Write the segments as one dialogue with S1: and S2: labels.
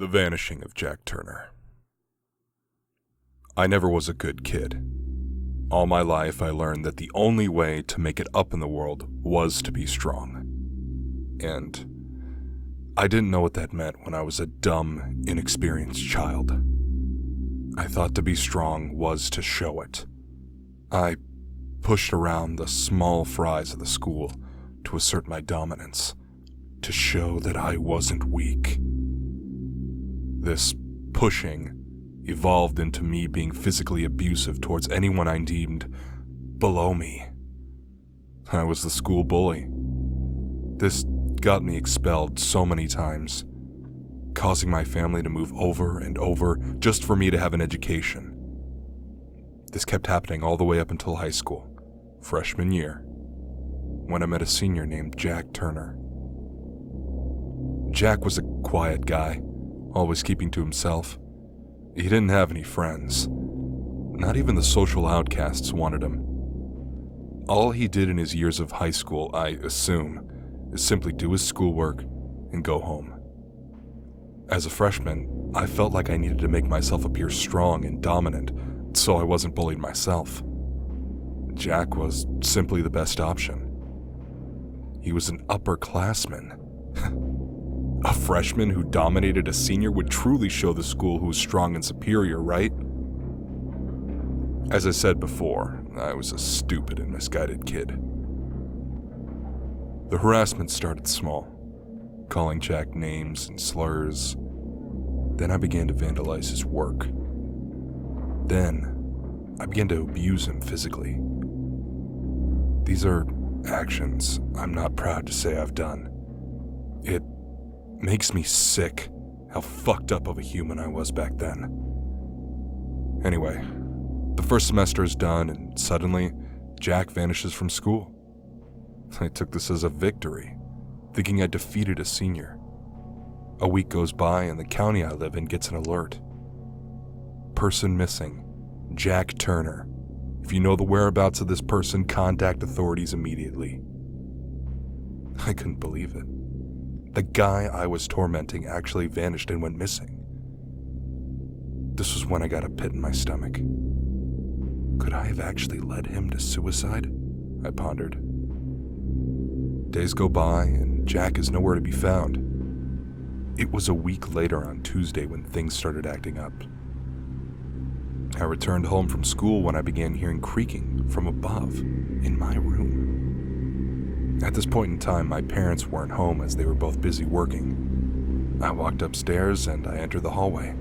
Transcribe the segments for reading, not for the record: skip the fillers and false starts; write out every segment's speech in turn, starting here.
S1: The Vanishing of Jack Turner. I never was a good kid. All my life I learned that the only way to make it up in the world was to be strong. And I didn't know what that meant when I was a dumb, inexperienced child. I thought to be strong was to show it. I pushed around the small fries of the school to assert my dominance, to show that I wasn't weak. This pushing evolved into me being physically abusive towards anyone I deemed below me. I was the school bully. This got me expelled so many times, causing my family to move over and over just for me to have an education. This kept happening all the way up until high school, freshman year, when I met a senior named Jack Turner. Jack was a quiet guy, always keeping to himself. He didn't have any friends. Not even the social outcasts wanted him. All he did in his years of high school, I assume, is simply do his schoolwork and go home. As a freshman, I felt like I needed to make myself appear strong and dominant so I wasn't bullied myself. Jack was simply the best option. He was an upperclassman. A freshman who dominated a senior would truly show the school who was strong and superior, right? As I said before, I was a stupid and misguided kid. The harassment started small, calling Jack names and slurs. Then I began to vandalize his work. Then I began to abuse him physically. These are actions I'm not proud to say I've done. It makes me sick how fucked up of a human I was back then. Anyway, the first semester is done and suddenly Jack vanishes from school. I took this as a victory, thinking I defeated a senior. A week goes by and the county I live in gets an alert. Person missing, Jack Turner. If you know the whereabouts of this person, contact authorities immediately. I couldn't believe it. The guy I was tormenting actually vanished and went missing. This was when I got a pit in my stomach. Could I have actually led him to suicide? I pondered. Days go by and Jack is nowhere to be found. It was a week later on Tuesday when things started acting up. I returned home from school when I began hearing creaking from above in my room. At this point in time, my parents weren't home as they were both busy working. I walked upstairs and I entered the hallway.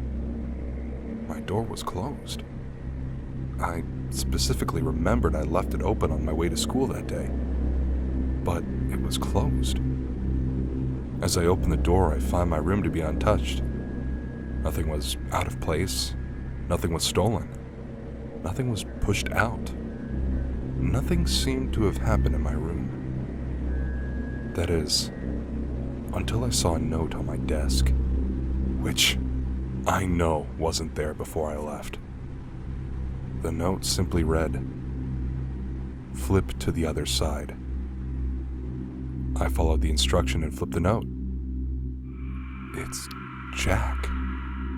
S1: My door was closed. I specifically remembered I left it open on my way to school that day, but it was closed. As I opened the door, I found my room to be untouched. Nothing was out of place. Nothing was stolen. Nothing was pushed out. Nothing seemed to have happened in my room. That is, until I saw a note on my desk, which I know wasn't there before I left. The note simply read, "Flip to the other side." I followed the instruction and flipped the note. It's Jack.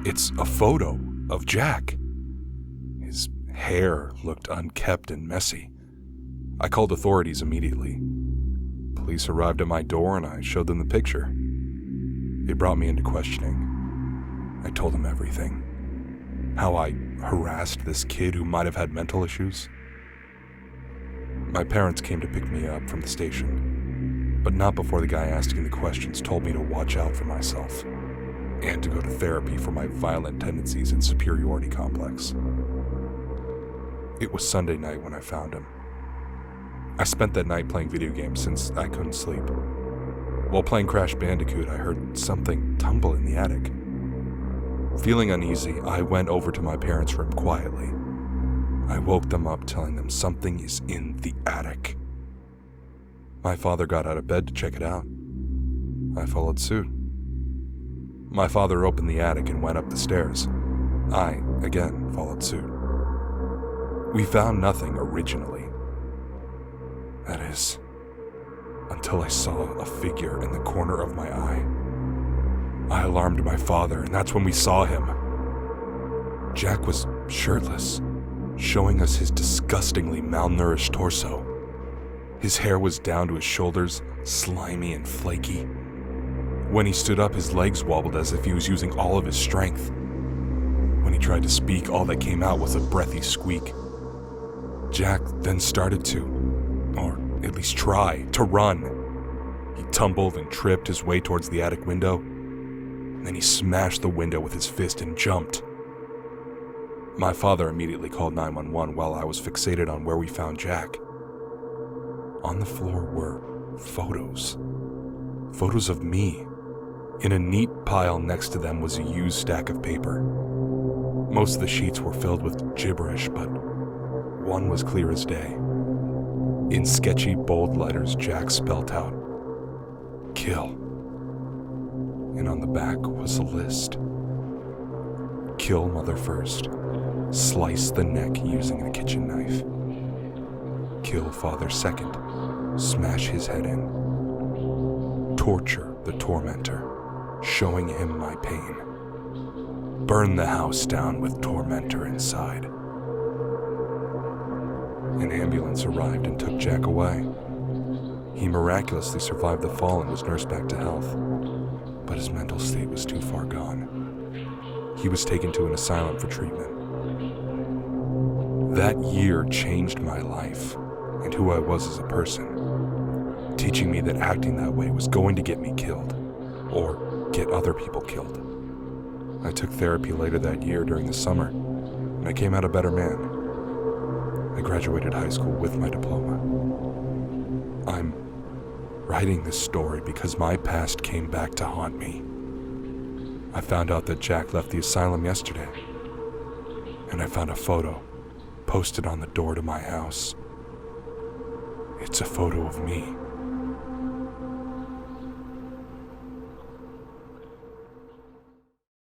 S1: It's a photo of Jack. His hair looked unkempt and messy. I called authorities immediately. Police arrived at my door and I showed them the picture. They brought me into questioning. I told them everything. How I harassed this kid who might have had mental issues. My parents came to pick me up from the station, but not before the guy asking the questions told me to watch out for myself and to go to therapy for my violent tendencies and superiority complex. It was Sunday night when I found him. I spent that night playing video games since I couldn't sleep. While playing Crash Bandicoot, I heard something tumble in the attic. Feeling uneasy, I went over to my parents' room quietly. I woke them up telling them something is in the attic. My father got out of bed to check it out. I followed suit. My father opened the attic and went up the stairs. I, again, followed suit. We found nothing originally. That is, until I saw a figure in the corner of my eye. I alarmed my father, and that's when we saw him. Jack was shirtless, showing us his disgustingly malnourished torso. His hair was down to his shoulders, slimy and flaky. When he stood up, his legs wobbled as if he was using all of his strength. When he tried to speak, all that came out was a breathy squeak. Jack then started to, or at least try, to run. He tumbled and tripped his way towards the attic window. Then he smashed the window with his fist and jumped. My father immediately called 911 while I was fixated on where we found Jack. On the floor were photos. Photos of me. In a neat pile next to them was a used stack of paper. Most of the sheets were filled with gibberish, but one was clear as day. In sketchy, bold letters, Jack spelt out, "Kill." And on the back was a list. Kill mother first. Slice the neck using a kitchen knife. Kill father second. Smash his head in. Torture the tormentor, showing him my pain. Burn the house down with tormentor inside. An ambulance arrived and took Jack away. He miraculously survived the fall and was nursed back to health, but his mental state was too far gone. He was taken to an asylum for treatment. That year changed my life and who I was as a person, teaching me that acting that way was going to get me killed, or get other people killed. I took therapy later that year during the summer, and I came out a better man. I graduated high school with my diploma. I'm writing this story because my past came back to haunt me. I found out that Jack left the asylum yesterday, and I found a photo posted on the door to my house. It's a photo of me.